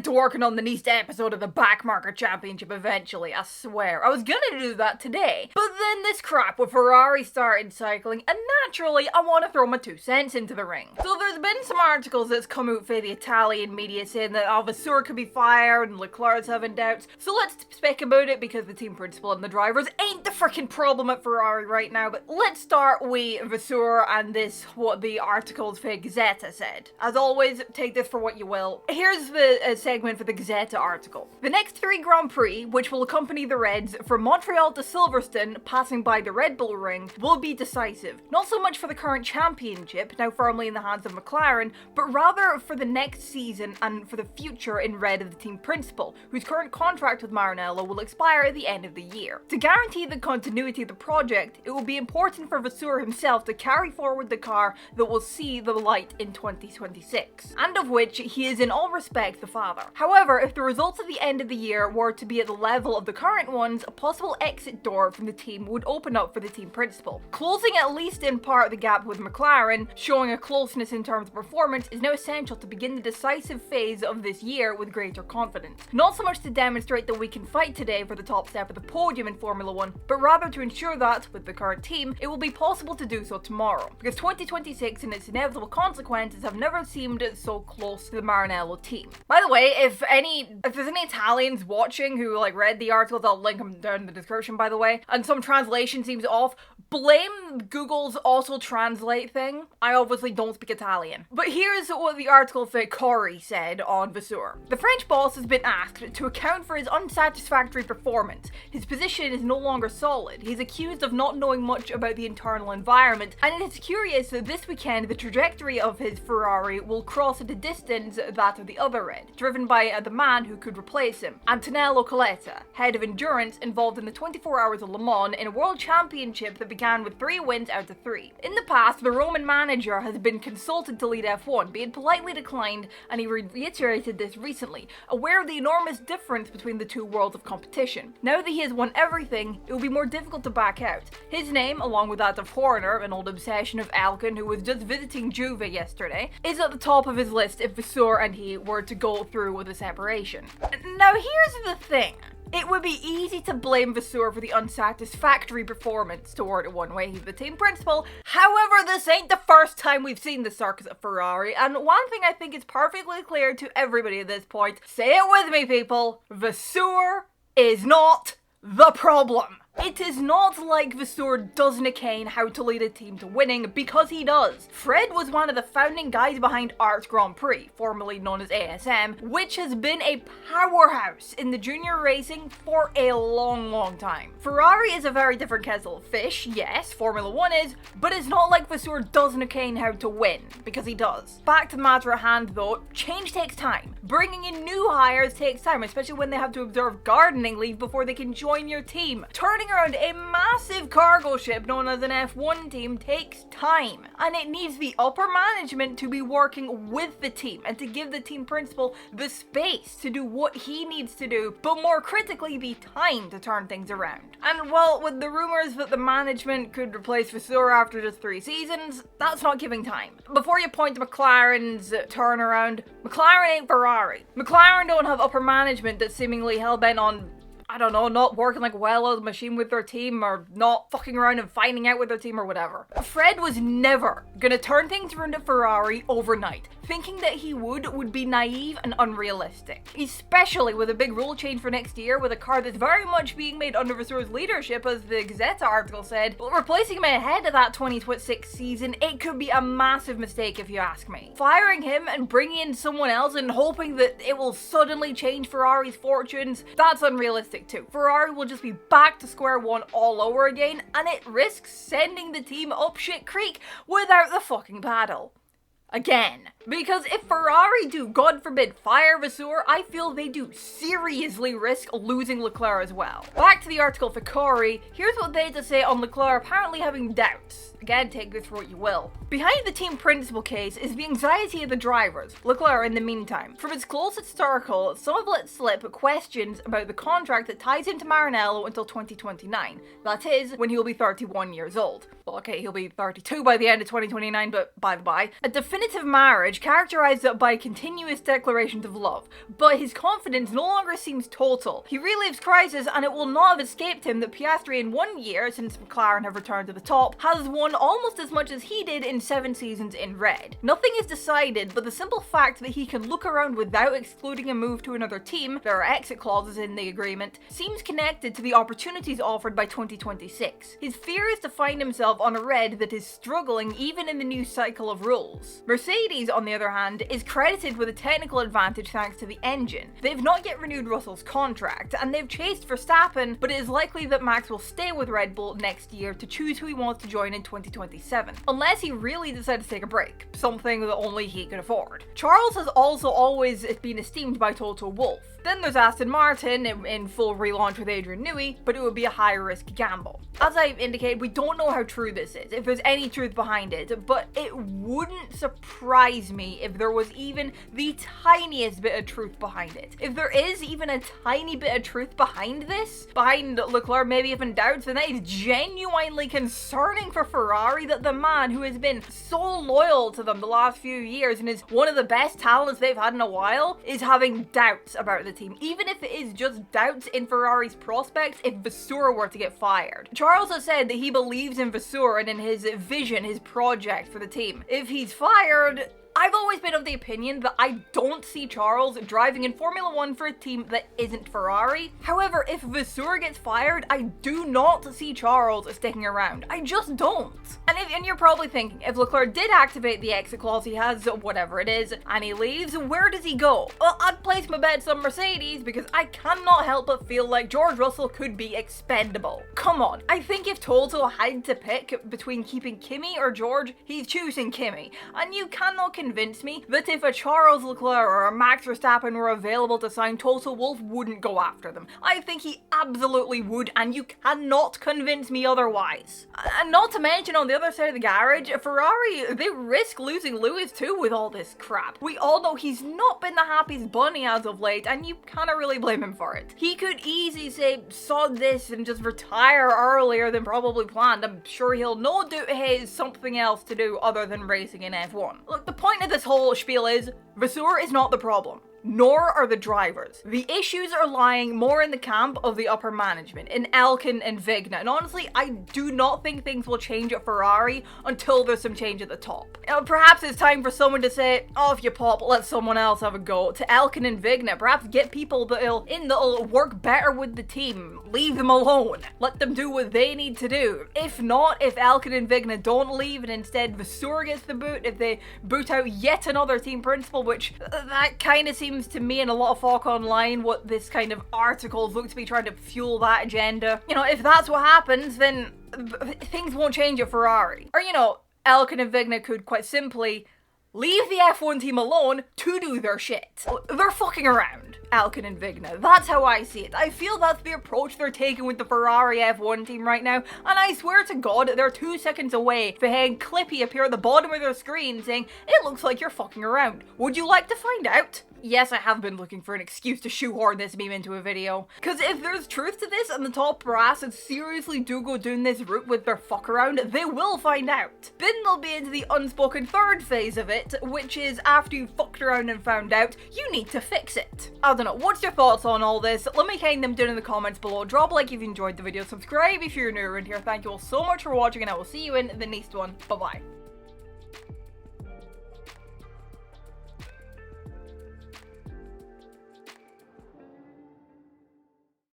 get to working on the next episode of the Backmarker Championship eventually, I swear. I was gonna do that today, but then this crap with Ferrari started cycling, and naturally I want to throw my 2 cents into the ring. So there's been some articles that's come out for the Italian media saying that Vasseur could be fired and Leclerc's having doubts, so let's speak about it because the team principal and the drivers ain't the freaking problem at Ferrari right now. But let's start with Vasseur and this, what the articles for Gazzetta said. As always, take this for what you will. Here's the segment for the Gazzetta article. The next 3 Grand Prix, which will accompany the Reds from Montreal to Silverstone, passing by the Red Bull Ring, will be decisive. Not so much for the current championship, now firmly in the hands of McLaren, but rather for the next season and for the future in red of the team principal, whose current contract with Maranello will expire at the end of the year. To guarantee the continuity of the project, it will be important for Vasseur himself to carry forward the car that will see the light in 2026, and of which he is in all respects the father. However, if the results at the end of the year were to be at the level of the current ones, a possible exit door from the team would open up for the team principal. Closing at least in part the gap with McLaren, showing a closeness in terms of performance, is now essential to begin the decisive phase of this year with greater confidence. Not so much to demonstrate that we can fight today for the top step of the podium in Formula 1, but rather to ensure that, with the current team, it will be possible to do so tomorrow. Because 2026 and its inevitable consequences have never seemed so close to the Maranello team. By the way, if there's any Italians watching who read the articles, I'll link them down in the description by the way, and some translation seems off, blame Google's also translate thing. I obviously don't speak Italian. But here's what the article for Corey said on Vasseur. The French boss has been asked to account for his unsatisfactory performance. His position is no longer solid. He's accused of not knowing much about the internal environment, and it is curious that this weekend the trajectory of his Ferrari will cross at a distance that of the other red, driven by the man who could replace him, Antonello Coletta, head of endurance involved in the 24 Hours of Le Mans in a world championship that began with 3 wins out of 3. In the past, the Roman manager has been consulted to lead F1, but he had politely declined, and he reiterated this recently, aware of the enormous difference between the 2 worlds of competition. Now that he has won everything, it will be more difficult to back out. His name, along with that of Horner, an old obsession of Alcon who was just visiting Juve yesterday, is at the top of his list if Vasseur and he were to go through with a separation. Now here's the thing. It would be easy to blame Vasseur for the unsatisfactory performance toward one way he's the team principal. However, this ain't the first time we've seen the circus at Ferrari, and one thing I think is perfectly clear to everybody at this point, say it with me people, Vasseur is not the problem. It is not like Vasseur doesn't know how to lead a team to winning, because he does. Fred was one of the founding guys behind Arts Grand Prix, formerly known as ASM, which has been a powerhouse in the junior racing for a long time. Ferrari is a very different kettle of fish, yes, Formula 1 is, but it's not like Vasseur doesn't know how to win, because he does. Back to the matter at hand though, change takes time. Bringing in new hires takes time, especially when they have to observe gardening leave before they can join your team. Turning around a massive cargo ship known as an F1 team takes time, and it needs the upper management to be working with the team and to give the team principal the space to do what he needs to do, but more critically the time to turn things around. And well, with the rumors that the management could replace Vasseur after just 3 seasons, that's not giving time. Before you point to McLaren's turnaround, McLaren ain't Ferrari. McLaren don't have upper management that's seemingly hell-bent on, I don't know, not working like a well-oiled machine with their team, or not fucking around and finding out with their team or whatever. Fred was never gonna turn things around at Ferrari overnight. Thinking that he would be naive and unrealistic. Especially with a big rule change for next year, with a car that's very much being made under Vasseur's leadership, as the Gazzetta article said. But replacing him ahead of that 2026 season, it could be a massive mistake if you ask me. Firing him and bringing in someone else and hoping that it will suddenly change Ferrari's fortunes, that's unrealistic too. Ferrari will just be back to square one all over again, and it risks sending the team up shit creek without the fucking paddle. Again. Because if Ferrari do, God forbid, fire Vasseur, I feel they do seriously risk losing Leclerc as well. Back to the article for Corey, here's what they had to say on Leclerc apparently having doubts. Again, take this for what you will. Behind the team principal case is the anxiety of the drivers, Leclerc in the meantime. From its closest circle, some have let slip questions about the contract that ties him to Maranello until 2029. That is, when he'll be 31 years old. Well, okay, he'll be 32 by the end of 2029, but by the by. A definitive definitive marriage characterized by continuous declarations of love, but his confidence no longer seems total. He relives crisis, and it will not have escaped him that Piastri in 1 year, since McLaren have returned to the top, has won almost as much as he did in 7 seasons in red. Nothing is decided, but the simple fact that he can look around without excluding a move to another team, there are exit clauses in the agreement, seems connected to the opportunities offered by 2026. His fear is to find himself on a red that is struggling even in the new cycle of rules. Mercedes, on the other hand, is credited with a technical advantage thanks to the engine. They've not yet renewed Russell's contract, and they've chased Verstappen, but it is likely that Max will stay with Red Bull next year to choose who he wants to join in 2027, unless he really decides to take a break, something that only he can afford. Charles has also always been esteemed by Toto Wolff. Then there's Aston Martin in full relaunch with Adrian Newey, but it would be a high-risk gamble. As I indicated, we don't know how true this is, if there's any truth behind it, but it wouldn't surprise me if there was even the tiniest bit of truth behind it. If there is even a tiny bit of truth behind this, behind Leclerc maybe even doubts, then that is genuinely concerning for Ferrari, that the man who has been so loyal to them the last few years and is one of the best talents they've had in a while is having doubts about the team, even if it is just doubts in Ferrari's prospects if Vasseur were to get fired. Charles has said that he believes in Vasseur and in his vision, his project for the team. If he's fired, I've always been of the opinion that I don't see Charles driving in Formula 1 for a team that isn't Ferrari. However, if Vasseur gets fired, I do not see Charles sticking around. I just don't. And you're probably thinking, if Leclerc did activate the exit clause he has, whatever it is, and he leaves, where does he go? Well, I'd place my bets on Mercedes because I cannot help but feel like George Russell could be expendable. Come on, I think if Toto had to pick between keeping Kimi or George, he's choosing Kimi. And you cannot convince me that if a Charles Leclerc or a Max Verstappen were available to sign, Toto Wolff wouldn't go after them. I think he absolutely would, and you cannot convince me otherwise. And not to mention, on the other side of the garage, Ferrari, they risk losing Lewis too with all this crap. We all know he's not been the happiest bunny as of late, and you can't really blame him for it. He could easily say, sod this, and just retire earlier than probably planned. I'm sure he'll no doubt have something else to do other than racing in F1. Look, the point of this whole spiel is, Vasseur is not the problem. Nor are the drivers. The issues are lying more in the camp of the upper management, in Elkin and Vigna, and honestly, I do not think things will change at Ferrari until there's some change at the top. Perhaps it's time for someone to say, off you pop, let someone else have a go. To Elkin and Vigna, perhaps get people that'll work better with the team. Leave them alone. Let them do what they need to do. If not, if Elkin and Vigna don't leave and instead Vasseur gets the boot, if they boot out yet another team principal, which that kind of seems to me and a lot of folk online what this kind of articles look to be trying to fuel that agenda. You know, if that's what happens, then things won't change at Ferrari. Or, you know, Elkin and Vigna could quite simply leave the F1 team alone to do their shit. They're fucking around, Elkin and Vigna. That's how I see it. I feel that's the approach they're taking with the Ferrari F1 team right now, and I swear to God, they're 2 seconds away from having Clippy appear at the bottom of their screen saying, it looks like you're fucking around. Would you like to find out? Yes, I have been looking for an excuse to shoehorn this meme into a video. Because if there's truth to this and the top brass seriously do go down this route with their fuck around, they will find out. Then they'll be into the unspoken third phase of it, which is after you've fucked around and found out, you need to fix it. I don't know, what's your thoughts on all this? Let me hang them down in the comments below. Drop a like if you enjoyed the video, subscribe if you're new around here. Thank you all so much for watching, and I will see you in the next one. Bye bye.